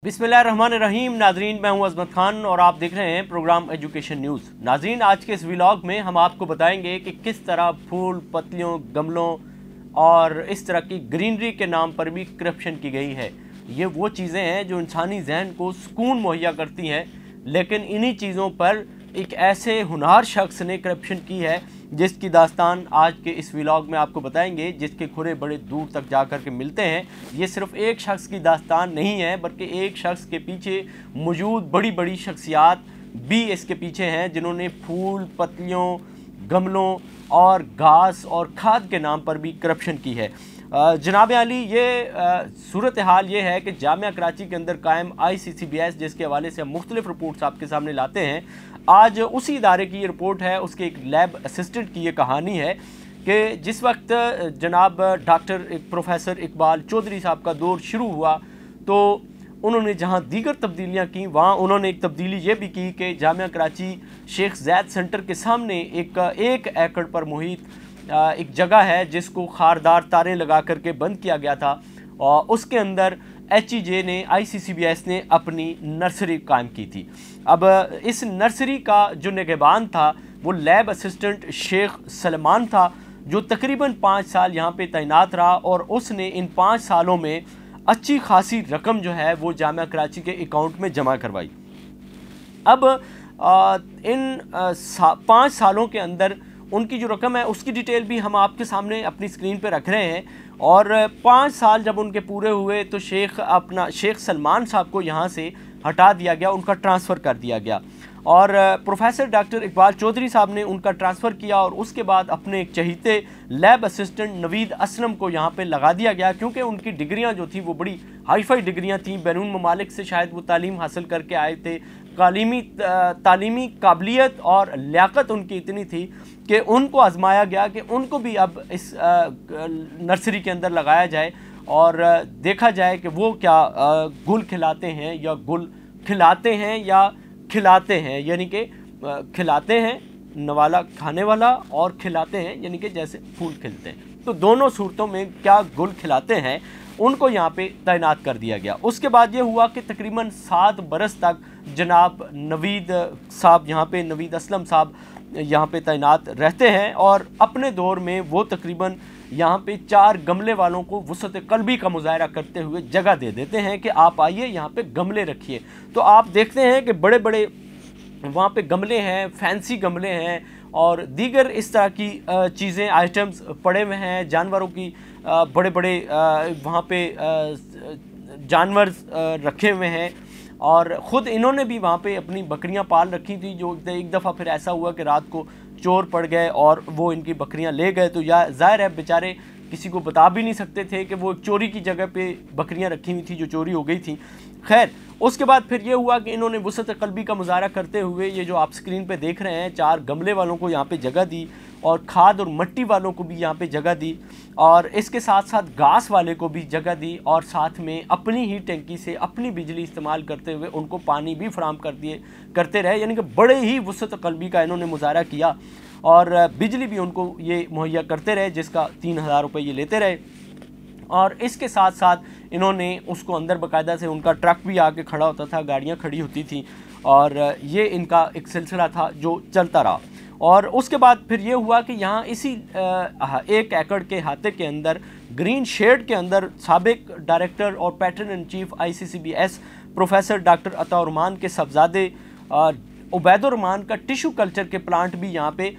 बिस्मिल्लाहिर्रहमानिर्रहीम। नाजरीन, मैं हूं अजमत खान और आप देख रहे हैं प्रोग्राम एजुकेशन न्यूज़। नाजरीन, आज के इस व्लॉग में हम आपको बताएंगे कि किस तरह फूल पत्तियों गमलों और इस तरह की ग्रीनरी के नाम पर भी करप्शन की गई है। ये वो चीज़ें हैं जो इंसानी जहन को सुकून मुहैया करती हैं, लेकिन इन्हीं चीज़ों पर एक ऐसे हुनहार शख्स ने करप्शन की है जिसकी दास्तान आज के इस व्लॉग में आपको बताएंगे, जिसके खुरे बड़े दूर तक जा कर के मिलते हैं। ये सिर्फ एक शख्स की दास्तान नहीं है, बल्कि एक शख्स के पीछे मौजूद बड़ी बड़ी शख्सियात भी इसके पीछे हैं, जिन्होंने फूल पत्तियों गमलों और घास और खाद के नाम पर भी करप्शन की है। जनाब अली, ये सूरत हाल ये है कि जामिया कराची के अंदर कायम ICCBS, जिसके हवाले से हम मुख्तलिफ रिपोर्ट्स आपके सामने लाते हैं, आज उसी इदारे की ये रिपोर्ट है, उसके एक लैब असिस्टेंट की ये कहानी है कि जिस वक्त जनाब डॉक्टर प्रोफेसर इकबाल चौधरी साहब का दौर शुरू हुआ तो उन्होंने जहां दीगर तब्दीलियां की, वहां उन्होंने एक तब्दीली ये भी की कि जामिया कराची शेख ज़ैद सेंटर के सामने एक एकड़ पर मुहित एक जगह है जिसको खारदार तारें लगा करके बंद किया गया था, और उसके अंदर HEJ ने ICCBS ने अपनी नर्सरी कायम की थी। अब इस नर्सरी का जो निगहबान था वो लैब असिस्टेंट शेख सलमान था, जो तकरीबन 5 साल यहाँ पे तैनात रहा, और उसने इन 5 सालों में अच्छी खासी रकम जो है वो जामिया कराची के अकाउंट में जमा करवाई। अब इन 5 सालों के अंदर उनकी जो रकम है उसकी डिटेल भी हम आपके सामने अपनी स्क्रीन पे रख रहे हैं। और 5 साल जब उनके पूरे हुए तो शेख सलमान साहब को यहाँ से हटा दिया गया, उनका ट्रांसफ़र कर दिया गया, और प्रोफेसर डॉक्टर इकबाल चौधरी साहब ने उनका ट्रांसफ़र किया, और उसके बाद अपने एक चहीते लैब असिस्टेंट नवीद असलम को यहाँ पे लगा दिया गया, क्योंकि उनकी डिग्रियाँ जो थी वो बड़ी हाई फाई डिग्रियाँ थीं। बैरून ममालिक से शायद वो तालीम हासिल करके आए थे। तालीमी काबिलियत और लियाकत उनकी इतनी थी कि उनको आजमाया गया कि उनको भी अब इस नर्सरी के अंदर लगाया जाए और देखा जाए कि वो क्या गुल खिलाते हैं या गुल खिलाते हैं या खिलाते हैं, यानी कि खिलाते हैं नवाला खाने वाला और खिलाते हैं यानी कि जैसे फूल खिलते हैं, तो दोनों सूरतों में क्या गुल खिलाते हैं उनको यहाँ पे तैनात कर दिया गया। उसके बाद ये हुआ कि तकरीबन 7 बरस तक जनाब नवीद साहब यहाँ पे, नवीद असलम साहब यहाँ पे तैनात रहते हैं, और अपने दौर में वो तकरीबन यहाँ पे 4 गमले वालों को वुसअत क़ल्बी का मुजाहरा करते हुए जगह दे देते हैं कि आप आइए यहाँ पे गमले रखिए। तो आप देखते हैं कि बड़े बड़े वहाँ पे गमले हैं, फैंसी गमले हैं और दीगर इस तरह की चीज़ें आइटम्स पड़े हुए हैं। जानवरों की बड़े बड़े वहाँ पे जानवर रखे हुए हैं, और ख़ुद इन्होंने भी वहाँ पे अपनी बकरियाँ पाल रखी थी, जो एक दफ़ा फिर ऐसा हुआ कि रात को चोर पड़ गए और वो इनकी बकरियाँ ले गए। तो या ज़ाहिर है बेचारे किसी को बता भी नहीं सकते थे कि वो चोरी की जगह पे बकरियां रखी हुई थी जो चोरी हो गई थी। खैर, उसके बाद फिर ये हुआ कि इन्होंने वुसअत क़ल्बी का मुजाहरा करते हुए ये जो आप स्क्रीन पे देख रहे हैं 4 गमले वालों को यहाँ पे जगह दी, और खाद और मिट्टी वालों को भी यहाँ पे जगह दी, और इसके साथ साथ घास वाले को भी जगह दी, और साथ में अपनी ही टैंकी से अपनी बिजली इस्तेमाल करते हुए उनको पानी भी फराहम करते रहे। यानी कि बड़े ही वुसअत क़ल्बी का इन्होंने मुजाहरा किया, और बिजली भी उनको ये मुहैया करते रहे, जिसका 3000 रुपये ये लेते रहे। और इसके साथ साथ इन्होंने उसको अंदर बाकायदा से उनका ट्रक भी आके खड़ा होता था, गाड़ियाँ खड़ी होती थी, और ये इनका एक सिलसिला था जो चलता रहा। और उसके बाद फिर ये हुआ कि यहाँ इसी 1 एकड़ के अहाते के अंदर ग्रीन शेड के अंदर साबिक डायरेक्टर और pattern in chief ICCBS professor doctor Ataur Rahman के साहबजादे उबैदुर्रहमान का टिशू कल्चर के प्लांट भी यहाँ पे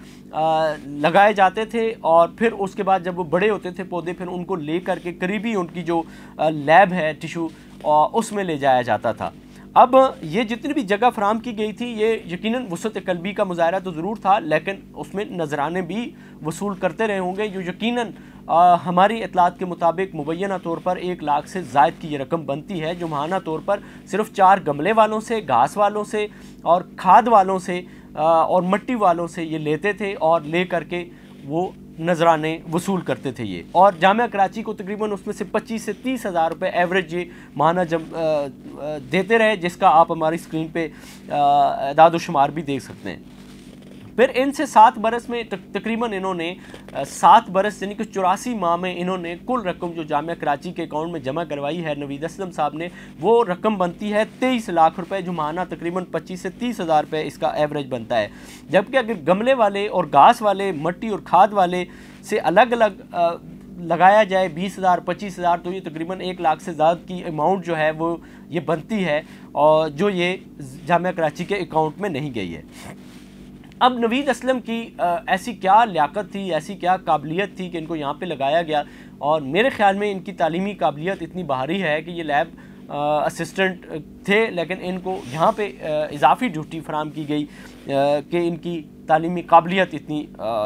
लगाए जाते थे, और फिर उसके बाद जब वो बड़े होते थे पौधे, फिर उनको ले करके करीबी उनकी जो लैब है टिशू उसमें ले जाया जाता था। अब ये जितनी भी जगह फराहम की गई थी ये यकीनन वुसअत क़ल्बी का मुजाहरा तो ज़रूर था, लेकिन उसमें नजराने भी वसूल करते रहे होंगे, जो यकीनन हमारी इतलात के मुताबिक मुबैना तौर पर 1 लाख से ज़ायद की ये रकम बनती है, जो माहाना तौर पर सिर्फ 4 गमले वालों से, घास वालों से और खाद वालों से और मिट्टी वालों से ये लेते थे, और ले करके वो नजराने वसूल करते थे ये। और जामिया कराची को तकरीबन उसमें से 25 से 30 हज़ार रुपये एवरेज ये माहाना जब देते रहे, जिसका आप हमारी स्क्रीन पे अदाद व शुमार भी देख सकते हैं। फिर इनसे 7 बरस में तकरीबन इन्होंने 7 बरस यानी कि 84 माह में इन्होंने कुल रकम जो जामिया कराची के अकाउंट में जमा करवाई है नवीद असलम साहब ने, वो रकम बनती है 23 लाख रुपए, जो माहाना तकरीबन 25 से 30 हज़ार रुपये इसका एवरेज बनता है। जबकि अगर गमले वाले और घास वाले, मट्टी और खाद वाले से अलग अलग लगाया जाए 20,000 25,000, तो ये तकरीबन 1 लाख से ज़्यादा की अमाउंट जो है वो ये बनती है, और जो ये जामिया कराची के अकाउंट में नहीं गई है। अब नवीद असलम की ऐसी क्या लियाकत थी, ऐसी क्या काबिलियत थी कि इनको यहाँ पे लगाया गया, और मेरे ख़्याल में इनकी तालीमी काबिलियत इतनी बाहरी है कि ये लैब असिस्टेंट थे, लेकिन इनको यहाँ पे इजाफ़ी ड्यूटी फराम की गई कि इनकी तालीमी काबिलियत इतनी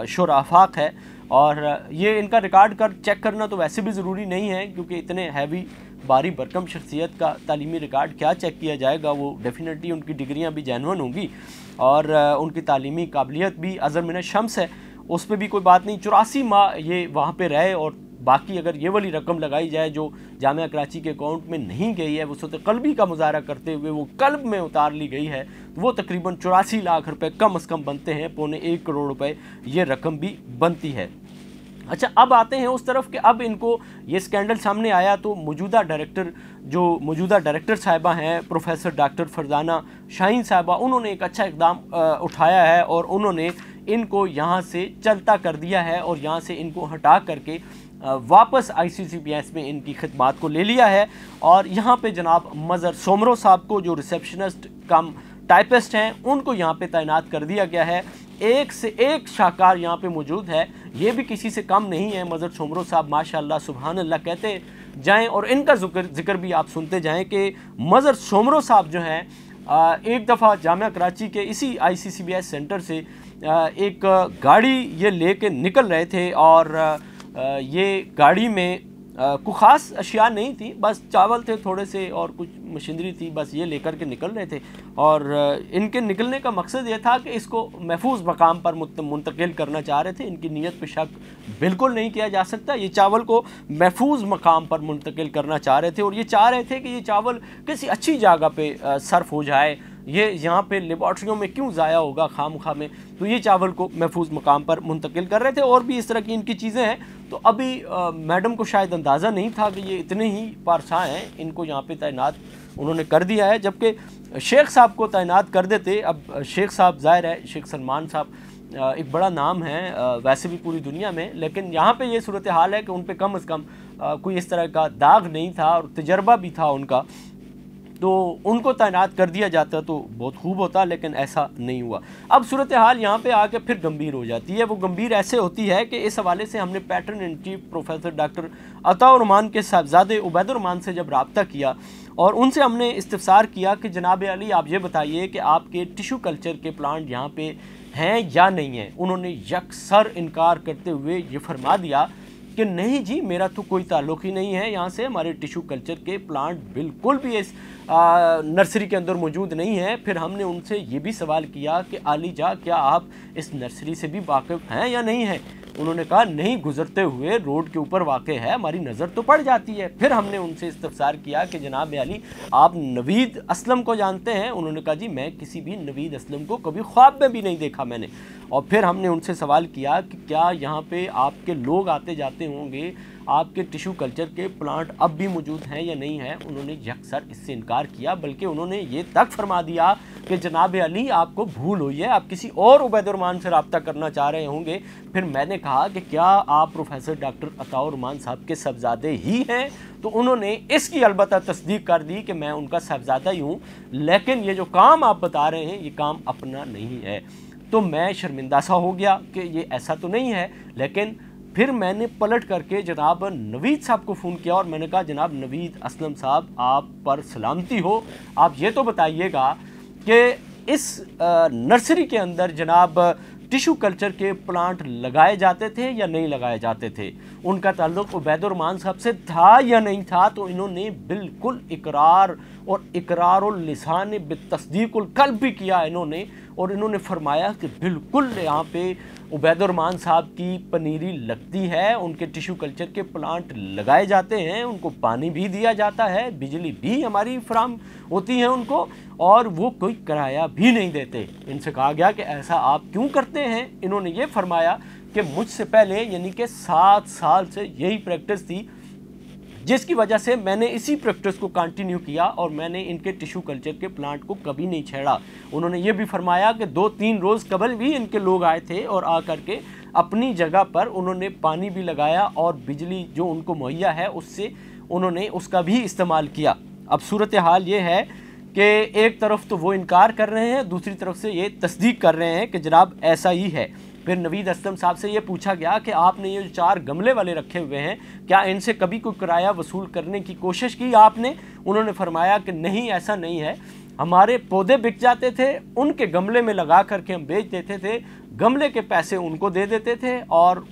शोराफाक है। और ये इनका रिकॉर्ड कर चेक करना तो वैसे भी ज़रूरी नहीं है, क्योंकि इतने हैवी बारी भरकम शख्सियत का तालीमी रिकॉर्ड क्या चेक किया जाएगा, वो डेफिनेटली उनकी डिग्रियां भी जेन्युइन होंगी और उनकी तालीमी काबिलियत भी अज़र मिन शम्स है, उस पर भी कोई बात नहीं। 84 माह ये वहाँ पे रहे, और बाकी अगर ये वाली रकम लगाई जाए जो जामिया कराची के अकाउंट में नहीं गई है, वो सुत क़ल्बी का मुजाहरा करते हुए वो कल्ब में उतार ली गई है, वो तकरीबन 84 लाख रुपए कम अज़ कम बनते हैं, 1.25 करोड़ रुपए ये रकम भी बनती है। अच्छा, अब आते हैं उस तरफ कि अब इनको ये स्कैंडल सामने आया तो मौजूदा डायरेक्टर साहिबा हैं प्रोफेसर डॉक्टर फरजाना शाहीन साहिबा, उन्होंने एक अच्छा इक़दाम उठाया है और उन्होंने इनको यहाँ से चलता कर दिया है और यहाँ से इनको हटा करके वापस ICCPS में इनकी खिदमात को ले लिया है। और यहाँ पे जनाब मज़र सोमरो साहब को, जो रिसेप्शनिस्ट कम टाइपिस्ट हैं, उनको यहाँ पे तैनात कर दिया गया है। एक से एक शाहकार यहाँ पे मौजूद है, ये भी किसी से कम नहीं है। मज़र सोमरो साहब माशाअल्लाह सुभान अल्लाह कहते जाएं और इनका जिक्र भी आप सुनते जाएं कि मज़र सोमरो साहब जो हैं एक दफ़ा जामिया कराची के इसी ICCPS सेंटर से एक गाड़ी ये लेके निकल रहे थे, और ये गाड़ी में कोई ख़ास अशिया नहीं थी, बस चावल थे थोड़े से और कुछ मशीनरी थी, बस ये लेकर के निकल रहे थे। और इनके निकलने का मकसद ये था कि इसको महफूज मकाम पर मुंतकिल करना चाह रहे थे। इनकी नीयत पे शक बिल्कुल नहीं किया जा सकता, ये चावल को महफूज मकाम पर मुंतकिल करना चाह रहे थे, और ये चाह रहे थे कि ये चावल किसी अच्छी जगह पे सर्फ हो जाए, ये यहाँ पे लेबॉर्ट्रियों में क्यों ज़ाया होगा खामखा में, तो ये चावल को महफूज मकाम पर मुंतकिल कर रहे थे। और भी इस तरह की इनकी चीज़ें हैं। तो अभी मैडम को शायद अंदाज़ा नहीं था कि ये इतने ही पारसा हैं, इनको यहाँ पे तैनात उन्होंने कर दिया है। जबकि शेख साहब को तैनात कर देते, अब शेख साहब ज़ाहिर है शेख सलमान साहब एक बड़ा नाम है वैसे भी पूरी दुनिया में, लेकिन यहाँ पे ये सूरत हाल है कि उन पे कम अज़ कम कोई इस तरह का दाग नहीं था और तजर्बा भी था उनका, तो उनको तैनात कर दिया जाता तो बहुत खूब होता, लेकिन ऐसा नहीं हुआ। अब सूरत हाल यहाँ पे आके फिर गंभीर हो जाती है। वो गंभीर ऐसे होती है कि इस हवाले से हमने pattern in chief professor doctor Ataur Rahman के साहबजादे उबैदुर्रहमान से जब रब्ता किया और उनसे हमने इस्तिफसार किया कि जनाब अली आप ये बताइए कि आपके टिशू कल्चर के प्लांट यहाँ पे हैं या नहीं हैं, उन्होंने यकसर इनकार करते हुए ये फरमा दिया कि नहीं जी, मेरा तो कोई ताल्लुक़ ही नहीं है यहाँ से, हमारे टिशू कल्चर के प्लांट बिल्कुल भी इस नर्सरी के अंदर मौजूद नहीं है। फिर हमने उनसे ये भी सवाल किया कि आली जा, क्या आप इस नर्सरी से भी वाकिफ़ हैं या नहीं हैं? उन्होंने कहा नहीं, गुजरते हुए रोड के ऊपर वाक़े है, हमारी नज़र तो पड़ जाती है। फिर हमने उनसे इस्तफसार किया कि जनाब अली आप नवीद असलम को जानते हैं? उन्होंने कहा जी मैं किसी भी नवीद असलम को कभी ख्वाब में भी नहीं देखा मैंने। और फिर हमने उनसे सवाल किया कि क्या यहाँ पे आपके लोग आते जाते होंगे, आपके टिशू कल्चर के प्लांट अब भी मौजूद हैं या नहीं है? उन्होंने यकसर इससे इनकार किया, बल्कि उन्होंने ये तक फरमा दिया कि जनाब अली आपको भूल हुई है, आप किसी और उबैदुर्रहमान से रब्ता करना चाह रहे होंगे। फिर मैंने कहा कि क्या आप प्रोफेसर डॉक्टर अताउर्रहमान साहब के साहबजादे ही हैं? तो उन्होंने इसकी अलबत्ता तस्दीक कर दी कि मैं उनका साहबजादा ही हूँ, लेकिन ये जो काम आप बता रहे हैं ये काम अपना नहीं है। तो मैं शर्मिंदा सा हो गया कि ये ऐसा तो नहीं है। लेकिन फिर मैंने पलट करके जनाब नवीद साहब को फ़ोन किया और मैंने कहा जनाब नवीद असलम साहब आप पर सलामती हो, आप ये तो बताइएगा कि इस नर्सरी के अंदर जनाब टिशू कल्चर के प्लांट लगाए जाते थे या नहीं लगाए जाते थे, उनका ताल्लुक़ उबैदुर्रहमान साहब से था या नहीं था? तो इन्होंने बिल्कुल इकरार और इकरारुल लिसान बितस्दीकुल कल्ब भी किया इन्होंने, और इन्होंने फरमाया कि बिल्कुल यहाँ पे उबैदुर्रहमान साहब की पनीरी लगती है, उनके टिश्यू कल्चर के प्लांट लगाए जाते हैं, उनको पानी भी दिया जाता है, बिजली भी हमारी फराहम होती है उनको, और वो कोई किराया भी नहीं देते। इनसे कहा गया कि ऐसा आप क्यों करते हैं? इन्होंने ये फरमाया कि मुझसे पहले यानी कि 7 साल से यही प्रैक्टिस थी, जिसकी वजह से मैंने इसी प्रैक्टिस को कंटिन्यू किया और मैंने इनके टिश्यू कल्चर के प्लांट को कभी नहीं छेड़ा। उन्होंने ये भी फरमाया कि 2-3 रोज़ कबल भी इनके लोग आए थे और आकर के अपनी जगह पर उन्होंने पानी भी लगाया और बिजली जो उनको मुहैया है उससे उन्होंने उसका भी इस्तेमाल किया। अब सूरत हाल ये है कि एक तरफ तो वो इनकार कर रहे हैं, दूसरी तरफ से ये तस्दीक कर रहे हैं कि जनाब ऐसा ही है। फिर नवीद असलम साहब से ये पूछा गया कि आपने ये जो 4 गमले वाले रखे हुए हैं, क्या इनसे कभी कोई किराया वसूल करने की कोशिश की आपने? उन्होंने फरमाया कि नहीं, ऐसा नहीं है, हमारे पौधे बिक जाते थे, उनके गमले में लगा करके हम बेच देते थे, गमले के पैसे उनको दे देते थे और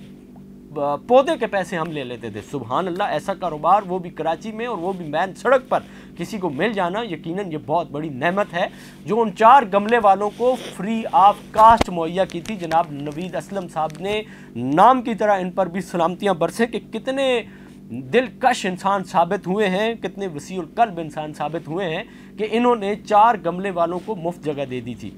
पौधे के पैसे हम ले लेते थे। सुभान अल्लाह, ऐसा कारोबार वो भी कराची में और वो भी मैन सड़क पर किसी को मिल जाना यकीनन ये बहुत बड़ी नेमत है जो उन 4 गमले वालों को फ्री ऑफ कास्ट मुहैया की थी। जनाब नवीद असलम साहब ने नाम की तरह इन पर भी सलामतियाँ बरसें कि कितने दिलकश इंसान साबित हुए हैं, कितने वसीउल कल्ब इंसान साबित हुए हैं कि इन्होंने 4 गमले वालों को मुफ्त जगह दे दी थी।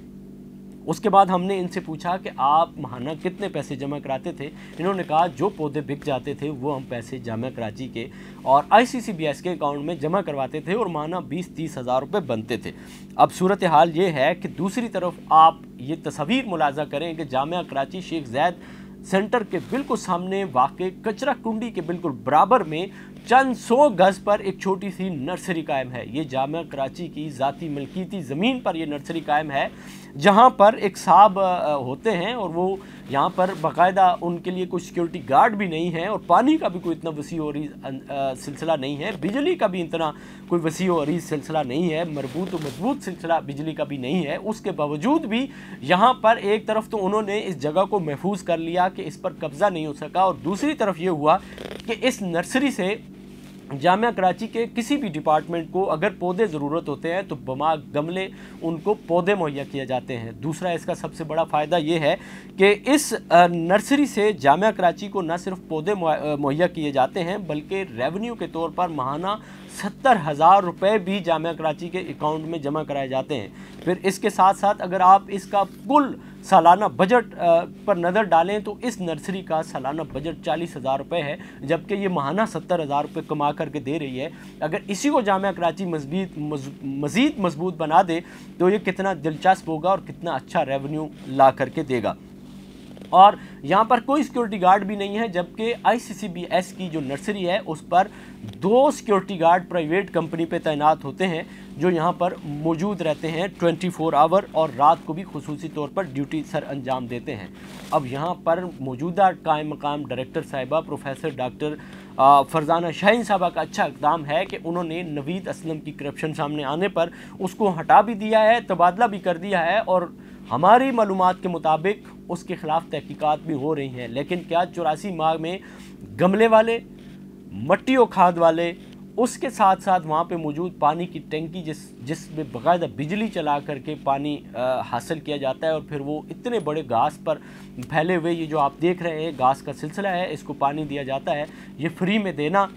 उसके बाद हमने इनसे पूछा कि आप माहाना कितने पैसे जमा कराते थे? इन्होंने कहा जो पौधे बिक जाते थे वो हम पैसे जामिया कराची के और ICCBS के अकाउंट में जमा करवाते थे और माहाना 20-30 हज़ार रुपये बनते थे। अब सूरत हाल ये है कि दूसरी तरफ आप ये तस्वीर मुलाजा करें कि जामिया कराची शेख ज़ैद सेंटर के बिल्कुल सामने वाक़े कचरा कुंडी के बिल्कुल बराबर में चंद 100 गज़ पर एक छोटी सी नर्सरी कायम है। ये जामिया कराची की ज़ाती मलकीती ज़मीन पर ये नर्सरी कायम है, जहाँ पर एक साहब होते हैं और वो यहाँ पर बाकायदा उनके लिए कोई सिक्योरिटी गार्ड भी नहीं है और पानी का भी कोई इतना वसी और सिलसिला नहीं है, बिजली का भी इतना कोई वसी और सिलसिला नहीं है, मरबूत और मजबूत सिलसिला बिजली का भी नहीं है। उसके बावजूद भी यहाँ पर एक तरफ तो उन्होंने इस जगह को महफूज कर लिया कि इस पर कब्ज़ा नहीं हो सका और दूसरी तरफ ये हुआ कि इस नर्सरी से जामिया कराची के किसी भी डिपार्टमेंट को अगर पौधे ज़रूरत होते हैं तो बमा गमले उनको पौधे मुहैया किए जाते हैं। दूसरा इसका सबसे बड़ा फ़ायदा ये है कि इस नर्सरी से जामिया कराची को न सिर्फ पौधे मुहैया किए जाते हैं बल्कि रेवेन्यू के तौर पर माहाना 70,000 रुपये भी जामिया कराची के अकाउंट में जमा कराए जाते हैं। फिर इसके साथ साथ अगर आप इसका कुल सालाना बजट पर नज़र डालें तो इस नर्सरी का सालाना बजट 40,000 रुपये है, जबकि ये माहाना 70,000 रुपये कमा करके दे रही है। अगर इसी को जामिया कराची मज़ीद मजबूत बना दे तो ये कितना दिलचस्प होगा और कितना अच्छा रेवेन्यू ला करके देगा। और यहाँ पर कोई सिक्योरिटी गार्ड भी नहीं है, जबकि ICCBS की जो नर्सरी है उस पर 2 सिक्योरिटी गार्ड प्राइवेट कंपनी पे तैनात होते हैं जो यहाँ पर मौजूद रहते हैं 24 आवर और रात को भी खुसूसी तौर पर ड्यूटी सर अंजाम देते हैं। अब यहाँ पर मौजूदा कायम मकाम डायरेक्टर साहिबा प्रोफेसर डॉक्टर फरजाना शाहीन साहबा का अच्छा इक़दाम है कि उन्होंने नवीद असलम की करप्शन सामने आने पर उसको हटा भी दिया है, तबादला भी कर दिया है और हमारी मालूमात के मुताबिक उसके ख़िलाफ़ तहकीकात भी हो रही हैं। लेकिन क्या 84 माह में गमले वाले, मट्टी और खाद वाले, उसके साथ साथ वहाँ पे मौजूद पानी की टंकी जिसमें बाकायदा बिजली चला करके पानी हासिल किया जाता है और फिर वो इतने बड़े घास पर फैले हुए ये जो आप देख रहे हैं घास का सिलसिला है, इसको पानी दिया जाता है, ये फ्री में देना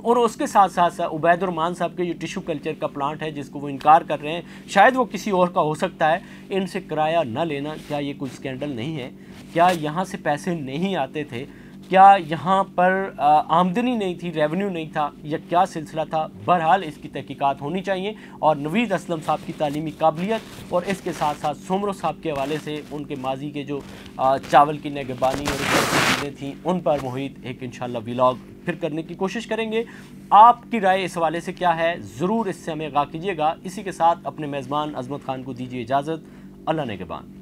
और उसके साथ साथ उबैदुर्रहमान साहब के जो टिश्यू कल्चर का प्लांट है जिसको वो इनकार कर रहे हैं, शायद वो किसी और का हो सकता है, इनसे किराया न लेना, क्या ये कोई स्कैंडल नहीं है? क्या यहाँ से पैसे नहीं आते थे? क्या यहाँ पर आमदनी नहीं थी, रेवेन्यू नहीं था, या क्या सिलसिला था? बहरहाल इसकी तहकीकात होनी चाहिए और नवीद असलम साहब की तालीमी काबिलियत और इसके साथ साथ सोमरो साहब के हवाले से उनके माजी के जो चावल की निगहबानी और चीज़ें थी उन पर मुहित एक इंशाल्लाह व्लॉग फिर करने की कोशिश करेंगे। आपकी राय इस हवाले से क्या है, ज़रूर इससे हमें आगाह कीजिएगा। इसी के साथ अपने मेज़बान अज़मत खान को दीजिए इजाज़त। अल्लाह निगहबान।